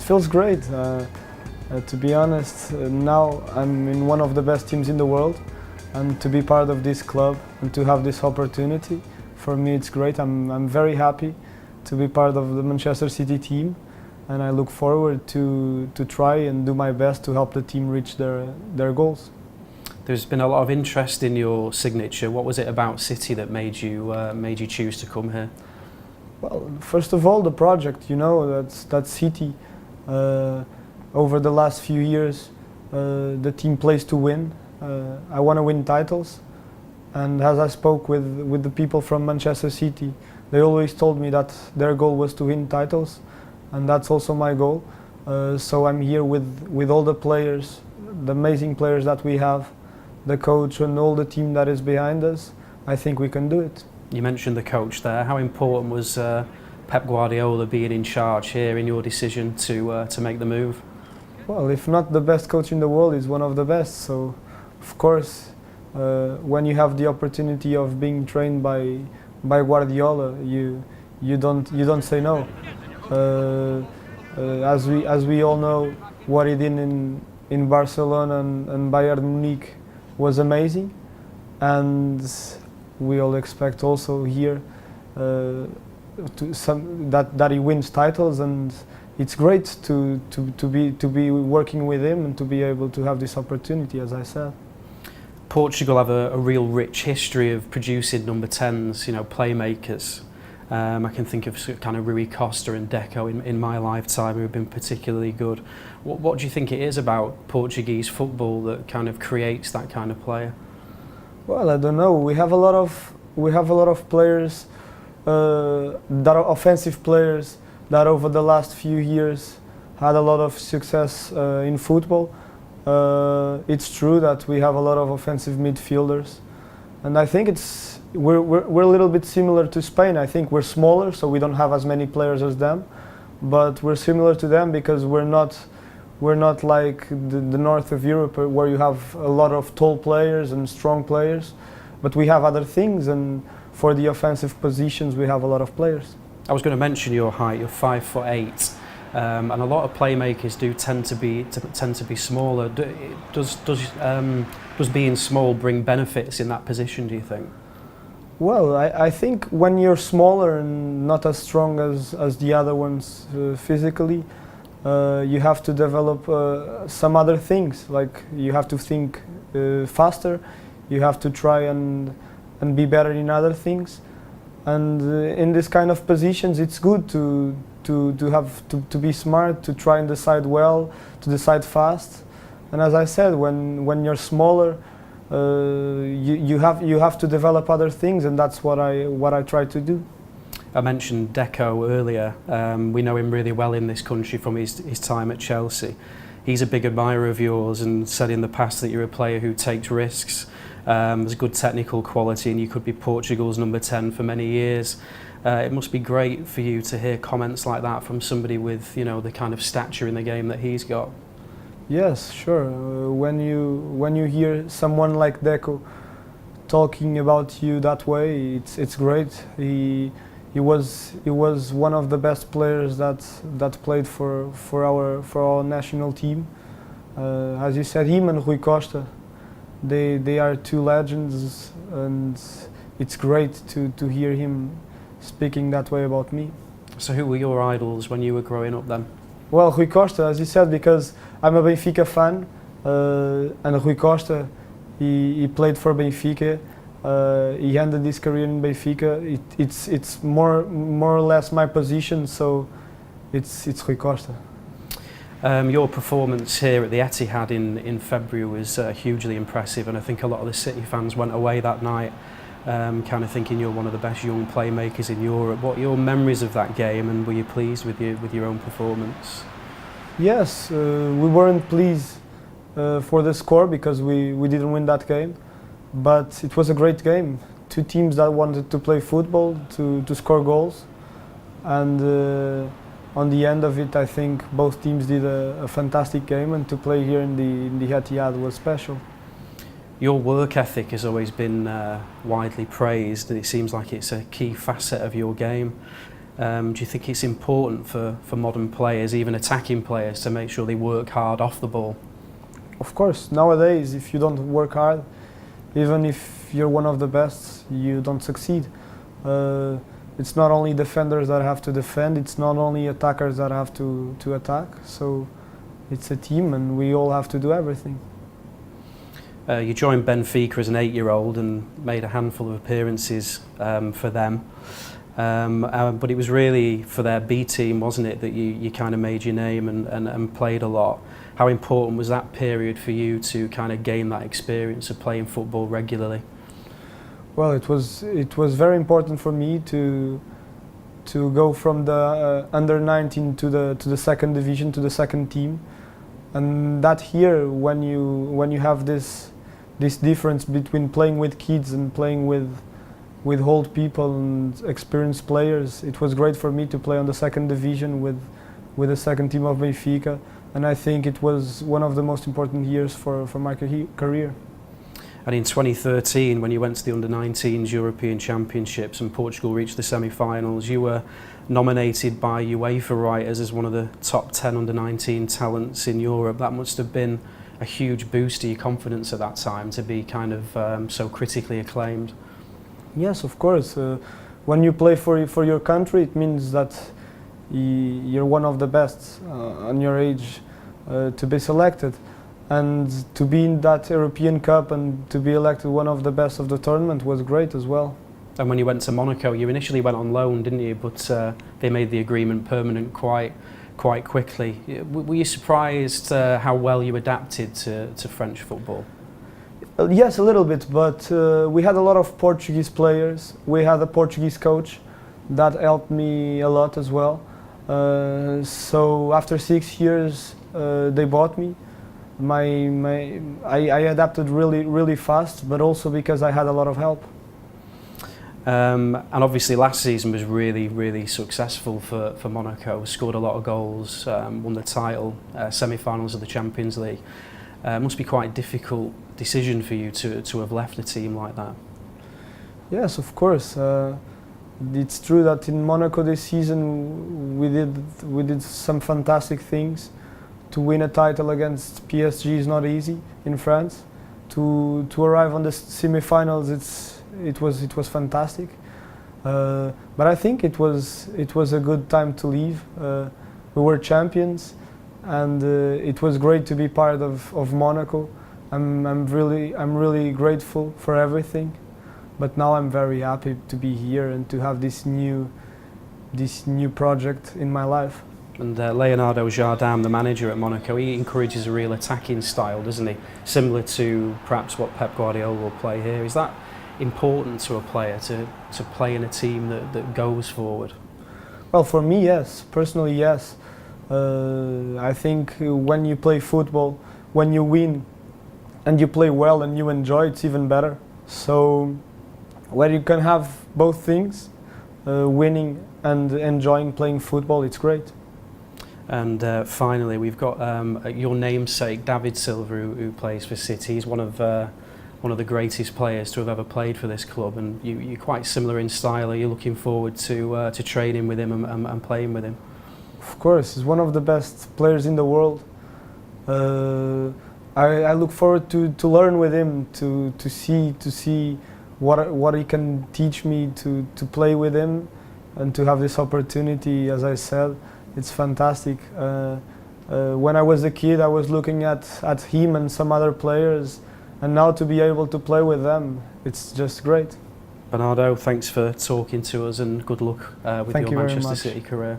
It feels great. To be honest, now I'm in one of the best teams in the world, and to be part of this club and to have this opportunity, for me it's great. I'm very happy to be part of the Manchester City team, and I look forward to try and do my best to help the team reach their goals. There's been a lot of interest in your signature. What was it about City that made you choose to come here? Well, first of all, the project. You know, that's City. Over the last few years, the team plays to win. I want to win titles, and as I spoke with the people from Manchester City, they always told me that their goal was to win titles, and that's also my goal. So I'm here with all the players, the amazing players that we have, the coach and all the team that is behind us. I think we can do it. You mentioned the coach there. How important was Pep Guardiola being in charge here in your decision to make the move? Well, if not the best coach in the world, he's one of the best. So, of course, when you have the opportunity of being trained by Guardiola, you don't say no. As we all know, what he did in Barcelona and Bayern Munich was amazing, and we all expect also here that he wins titles, and it's great to be working with him and to be able to have this opportunity, as I said. Portugal have a real rich history of producing number 10s, you know, playmakers. I can think of kind of Rui Costa and Deco in my lifetime who have been particularly good. What do you think it is about Portuguese football that kind of creates that kind of player? Well, I don't know. We have a lot of players that are offensive players that over the last few years had a lot of success in football. It's true that we have a lot of offensive midfielders, and I think we're a little bit similar to Spain. I think we're smaller, so we don't have as many players as them, but we're similar to them because we're not like the north of Europe where you have a lot of tall players and strong players, but we have other things, and for the offensive positions we have a lot of players. I was going to mention your height. You're 5'8", and a lot of playmakers do tend to be smaller. Does being small bring benefits in that position, do you think? Well, I think when you're smaller and not as strong as the other ones physically, you have to develop some other things, like you have to think faster, you have to try and be better in other things, and in this kind of positions it's good to be smart, to try and decide well, to decide fast, and as I said, when you're smaller, you have to develop other things, and that's what I try to do. I mentioned Deco earlier. We know him really well in this country from his time at Chelsea. He's a big admirer of yours and said in the past that you're a player who takes risks, has good technical quality, and you could be Portugal's number 10 for many years. It must be great for you to hear comments like that from somebody with, you know, the kind of stature in the game that he's got. Yes, sure. When you hear someone like Deco talking about you that way, it's great. He was one of the best players that played for our national team. As you said, him and Rui Costa, they are two legends, and it's great to hear him speaking that way about me. So who were your idols when you were growing up then? Well, Rui Costa, as you said, because I'm a Benfica fan, and Rui Costa, he played for Benfica. He ended his career in Benfica. It's more or less my position, so it's Rui Costa. Your performance here at the Etihad in February was hugely impressive, and I think a lot of the City fans went away that night kind of thinking you're one of the best young playmakers in Europe. What are your memories of that game, and were you pleased with your own performance? Yes, we weren't pleased for the score because we didn't win that game, but it was a great game. Two teams that wanted to play football, to score goals, and on the end of it I think both teams did a fantastic game, and to play here in the Etihad was special. Your work ethic has always been widely praised, and it seems like it's a key facet of your game. Do you think it's important for modern players, even attacking players, to make sure they work hard off the ball? Of course, nowadays, if you don't work hard, even if you're one of the best, you don't succeed. It's not only defenders that have to defend, it's not only attackers that have to attack. So it's a team and we all have to do everything. You joined Benfica as an 8-year-old and made a handful of appearances for them. But it was really for their B team, wasn't it, that you kind of made your name and played a lot. How important was that period for you to kind of gain that experience of playing football regularly? Well, it was very important for me to go from the under 19 to the second division, to the second team, and that here when you have this difference between playing with kids and playing with old people and experienced players, it was great for me to play on the second division with the second team of Benfica, and I think it was one of the most important years for my career. And in 2013, when you went to the Under-19s European Championships and Portugal reached the semi-finals, you were nominated by UEFA writers as one of the top 10 Under-19 talents in Europe. That must have been a huge boost to your confidence at that time, to be kind of so critically acclaimed. Yes, of course. When you play for your country, it means that you're one of the best on your age to be selected. And to be in that European Cup and to be elected one of the best of the tournament was great as well. And when you went to Monaco, you initially went on loan, didn't you? But they made the agreement permanent quite quickly. Were you surprised how well you adapted to French football? Yes, a little bit, but we had a lot of Portuguese players. We had a Portuguese coach that helped me a lot as well. So after 6 years, they bought me. I adapted really fast, but also because I had a lot of help. And obviously last season was really successful for Monaco. Scored a lot of goals, won the title, semi-finals of the Champions League. Must be quite a difficult decision for you to have left a team like that. Yes, of course. It's true that in Monaco this season we did some fantastic things. To win a title against PSG is not easy in France. To arrive on the semi-finals, it was fantastic. But I think it was a good time to leave. We were champions, and it was great to be part of Monaco. I'm really grateful for everything. But now I'm very happy to be here and to have this new project in my life. And Leonardo Jardim, the manager at Monaco, he encourages a real attacking style, doesn't he? Similar to perhaps what Pep Guardiola will play here. Is that important to a player to play in a team that goes forward? Well, for me, yes. Personally, yes. I think when you play football, when you win and you play well and you enjoy, it's even better. So where you can have both things, winning and enjoying playing football, it's great. And finally, we've got your namesake, David Silva, who plays for City. He's one of the greatest players to have ever played for this club, and you're quite similar in style. Are you looking forward to training with him and playing with him? Of course, he's one of the best players in the world. I look forward to learn with him, to see what he can teach me, to play with him, and to have this opportunity. As I said, it's fantastic. When I was a kid, I was looking at him and some other players, and now to be able to play with them, it's just great. Bernardo, thanks for talking to us, and good luck with your Manchester City career.